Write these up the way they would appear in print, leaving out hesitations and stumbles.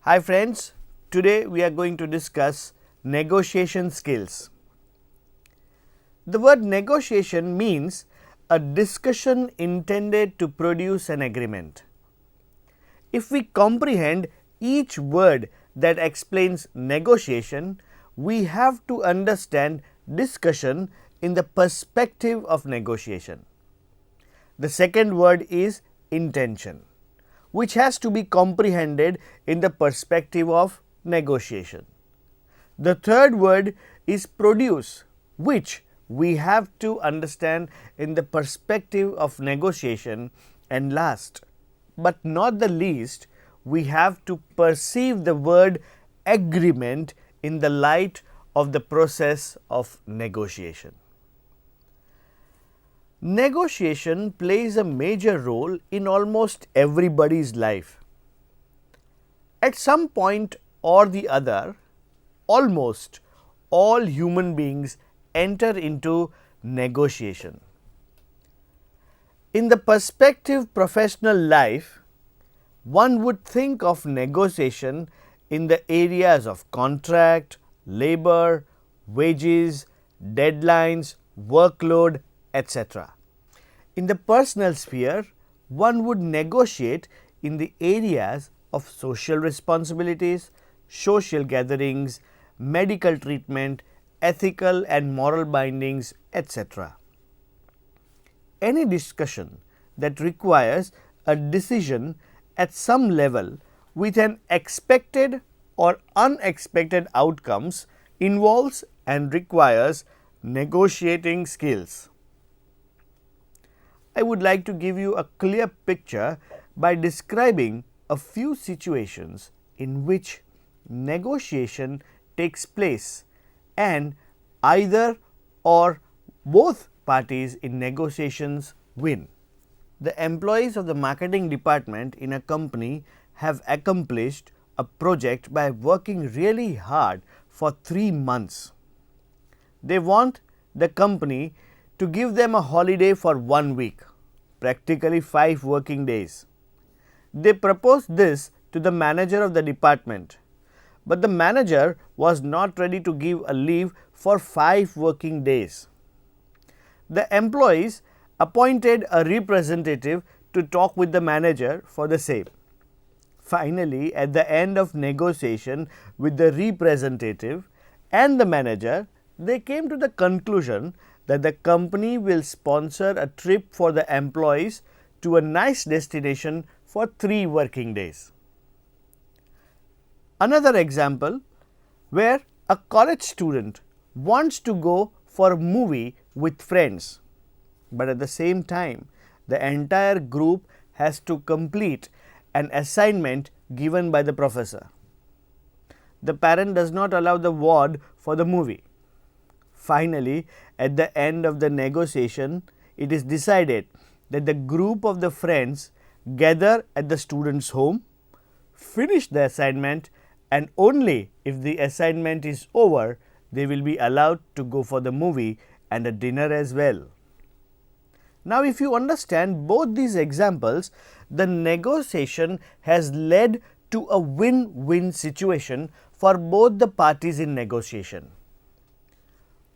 Hi friends, today we are going to discuss negotiation skills. The word negotiation means a discussion intended to produce an agreement. If we comprehend each word that explains negotiation, we have to understand discussion in the perspective of negotiation. The second word is intention, which has to be comprehended in the perspective of negotiation. The third word is produce, which we have to understand in the perspective of negotiation. And last but not the least, we have to perceive the word agreement in the light of the process of negotiation. Negotiation plays a major role in almost everybody's life. At some point or the other, almost all human beings enter into negotiation. In the perspective professional life, one would think of negotiation in the areas of contract, labor, wages, deadlines, workload, etc. In the personal sphere, one would negotiate in the areas of social responsibilities, social gatherings, medical treatment, ethical and moral bindings, etc. Any discussion that requires a decision at some level with an expected or unexpected outcomes involves and requires negotiating skills. I would like to give you a clear picture by describing a few situations in which negotiation takes place and either or both parties in negotiations win. The employees of the marketing department in a company have accomplished a project by working really hard for 3 months. They want the company to give them a holiday for 1 week, practically 5 working days. They proposed this to the manager of the department, but the manager was not ready to give a leave for 5 working days. The employees appointed a representative to talk with the manager for the same. Finally, at the end of negotiation with the representative and the manager, they came to the conclusion that the company will sponsor a trip for the employees to a nice destination for 3 working days. Another example where a college student wants to go for a movie with friends, but at the same time the entire group has to complete an assignment given by the professor. The parent does not allow the ward for the movie. Finally, at the end of the negotiation, it is decided that the group of the friends gather at the student's home, finish the assignment, and only if the assignment is over, they will be allowed to go for the movie and a dinner as well. Now, if you understand both these examples, the negotiation has led to a win-win situation for both the parties in negotiation.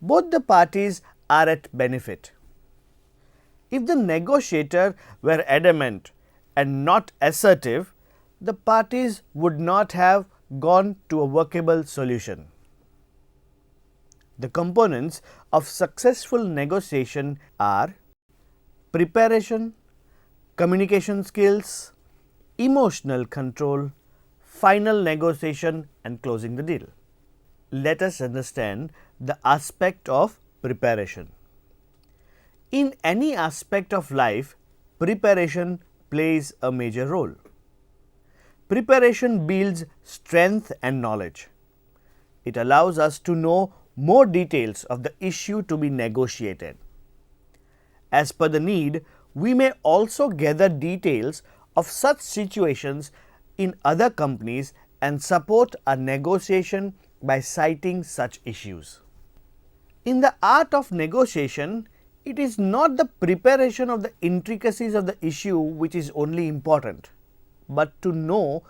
Both the parties are at benefit. If the negotiator were adamant and not assertive, the parties would not have gone to a workable solution. The components of successful negotiation are preparation, communication skills, emotional control, final negotiation, and closing the deal. Let us understand the aspect of preparation. In any aspect of life, preparation plays a major role. Preparation builds strength and knowledge. It allows us to know more details of the issue to be negotiated. As per the need, we may also gather details of such situations in other companies and support a negotiation by citing such issues. In the art of negotiation, it is not the preparation of the intricacies of the issue which is only important, but to know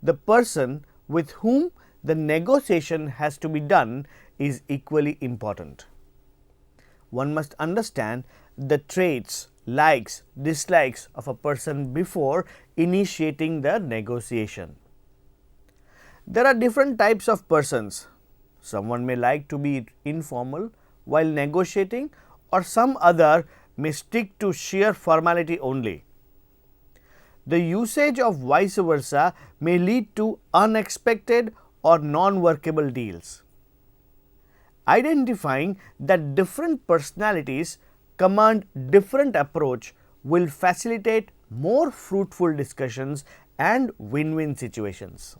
the person with whom the negotiation has to be done is equally important. One must understand the traits, likes, dislikes of a person before initiating the negotiation. There are different types of persons. Someone may like to be informal while negotiating, or some other may stick to sheer formality only. The usage of vice versa may lead to unexpected or non-workable deals. Identifying that different personalities command different approach will facilitate more fruitful discussions and win-win situations.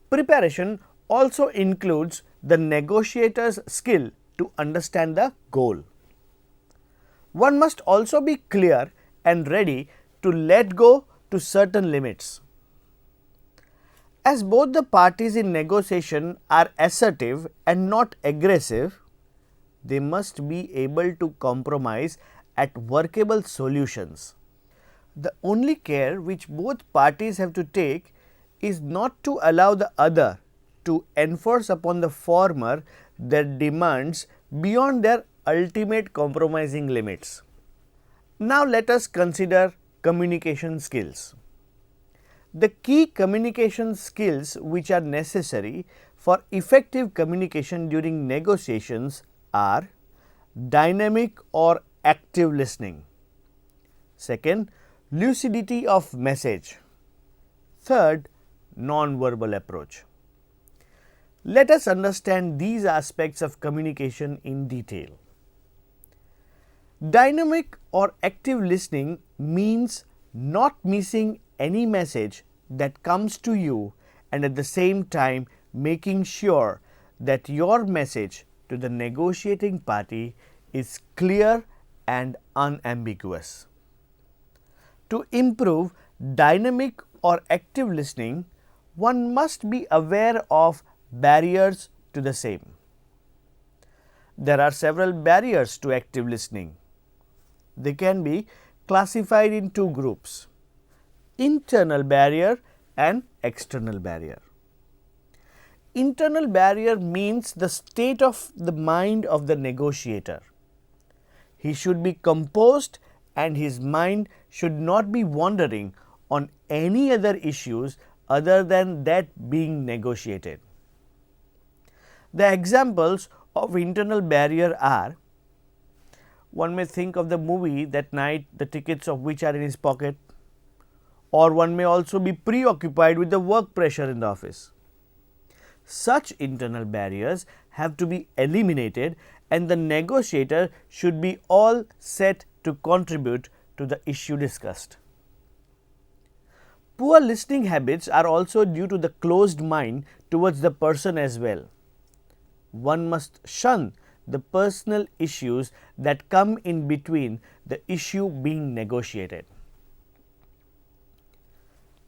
Preparation also includes the negotiator's skill to understand the goal. One must also be clear and ready to let go to certain limits. As both the parties in negotiation are assertive and not aggressive, they must be able to compromise at workable solutions. The only care which both parties have to take is not to allow the other to enforce upon the former their demands beyond their ultimate compromising limits. Now let us consider communication skills. The key communication skills which are necessary for effective communication during negotiations are dynamic or active listening. Second, lucidity of message. Third, non-verbal approach. Let us understand these aspects of communication in detail. Dynamic or active listening means not missing any message that comes to you, and at the same time making sure that your message to the negotiating party is clear and unambiguous. To improve dynamic or active listening, one must be aware of barriers to the same. There are several barriers to active listening. They can be classified in two groups: internal barrier and external barrier. Internal barrier means the state of the mind of the negotiator. He should be composed and his mind should not be wandering on any other issues other than that being negotiated. The examples of internal barrier are: one may think of the movie that night, the tickets of which are in his pocket, or one may also be preoccupied with the work pressure in the office. Such internal barriers have to be eliminated, and the negotiator should be all set to contribute to the issue discussed. Poor listening habits are also due to the closed mind towards the person as well. One must shun the personal issues that come in between the issue being negotiated.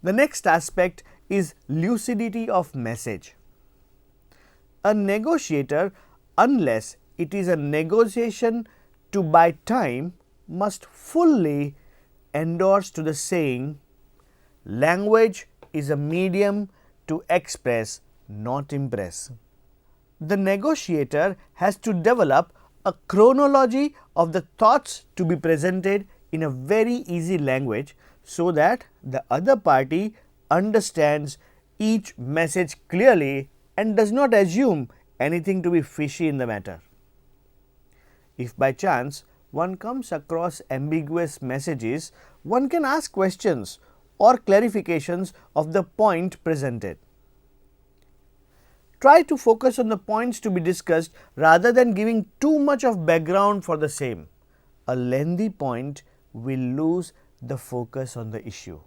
The next aspect is lucidity of message. A negotiator, unless it is a negotiation to buy time, must fully endorse to the saying, "Language is a medium to express, not impress." The negotiator has to develop a chronology of the thoughts to be presented in a very easy language, so that the other party understands each message clearly and does not assume anything to be fishy in the matter. If by chance one comes across ambiguous messages, one can ask questions or clarifications of the point presented. Try to focus on the points to be discussed rather than giving too much of background for the same. A lengthy point will lose the focus on the issue.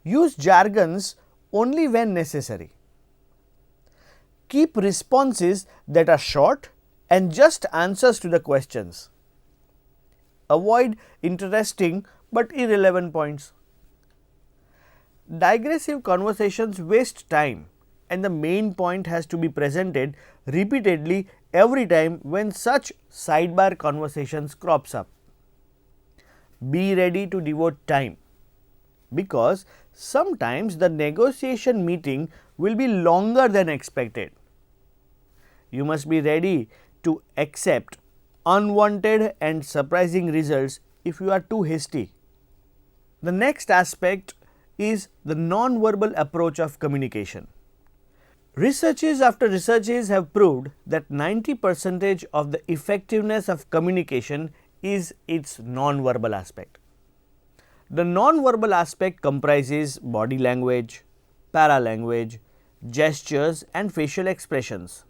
Use jargons only when necessary. Keep responses that are short and just answers to the questions. Avoid interesting but irrelevant points. Digressive conversations waste time, and the main point has to be presented repeatedly every time when such sidebar conversations crops up. Be ready to devote time. because sometimes the negotiation meeting will be longer than expected. You must be ready to accept unwanted and surprising results if you are too hasty. The next aspect is the non-verbal approach of communication. Researches after researches have proved that 90% of the effectiveness of communication is its non-verbal aspect. The non-verbal aspect comprises body language, paralanguage, gestures and facial expressions.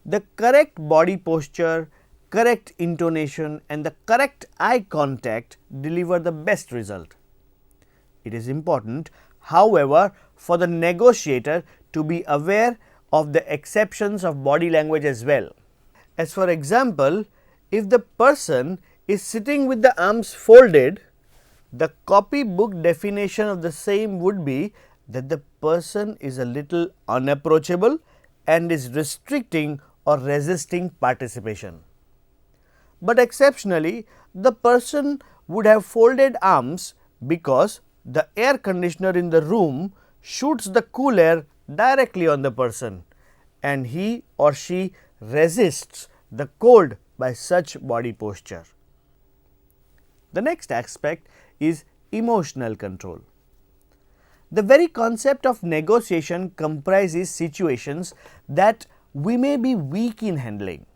The correct body posture, correct intonation and the correct eye contact deliver the best result. It is important, however, for the negotiator to be aware of the exceptions of body language as well. As for example, if the person is sitting with the arms folded, the copybook definition of the same would be that the person is a little unapproachable and is restricting or resisting participation. But exceptionally, the person would have folded arms because the air conditioner in the room shoots the cool air directly on the person and he or she resists the cold by such body posture. The next aspect is emotional control. The very concept of negotiation comprises situations that we may be weak in handling.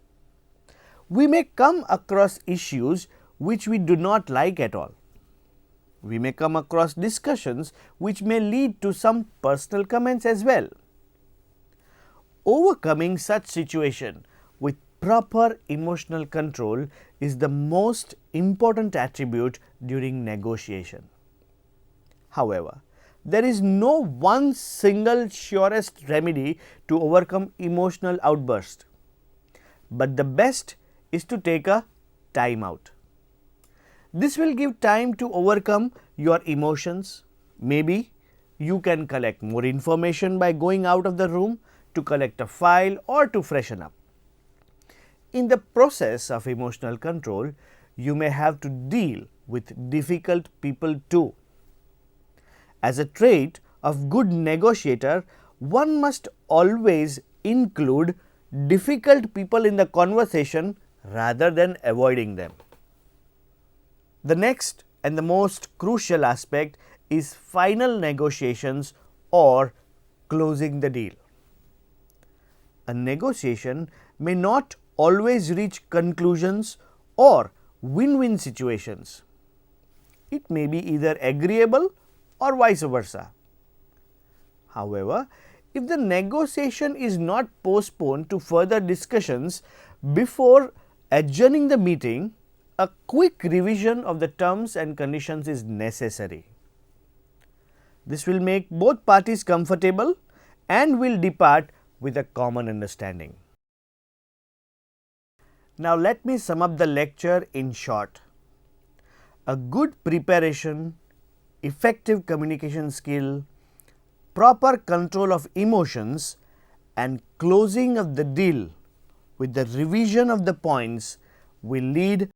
We may come across issues which we do not like at all. We may come across discussions which may lead to some personal comments as well. Overcoming such situation with proper emotional control is the most important attribute during negotiation. However, there is no one single surest remedy to overcome emotional outbursts, but the best is to take a time out. This will give time to overcome your emotions. Maybe you can collect more information by going out of the room to collect a file or to freshen up. In the process of emotional control, you may have to deal with difficult people too. As a trait of good negotiator, one must always include difficult people in the conversation rather than avoiding them. The next and the most crucial aspect is final negotiations or closing the deal. A negotiation may not always reach conclusions or win-win situations. It may be either agreeable or vice versa. However, if the negotiation is not postponed to further discussions before adjourning the meeting, a quick revision of the terms and conditions is necessary. This will make both parties comfortable and will depart with a common understanding. Now let me sum up the lecture in short. A good preparation, effective communication skill, proper control of emotions and closing of the deal with the revision of the points will lead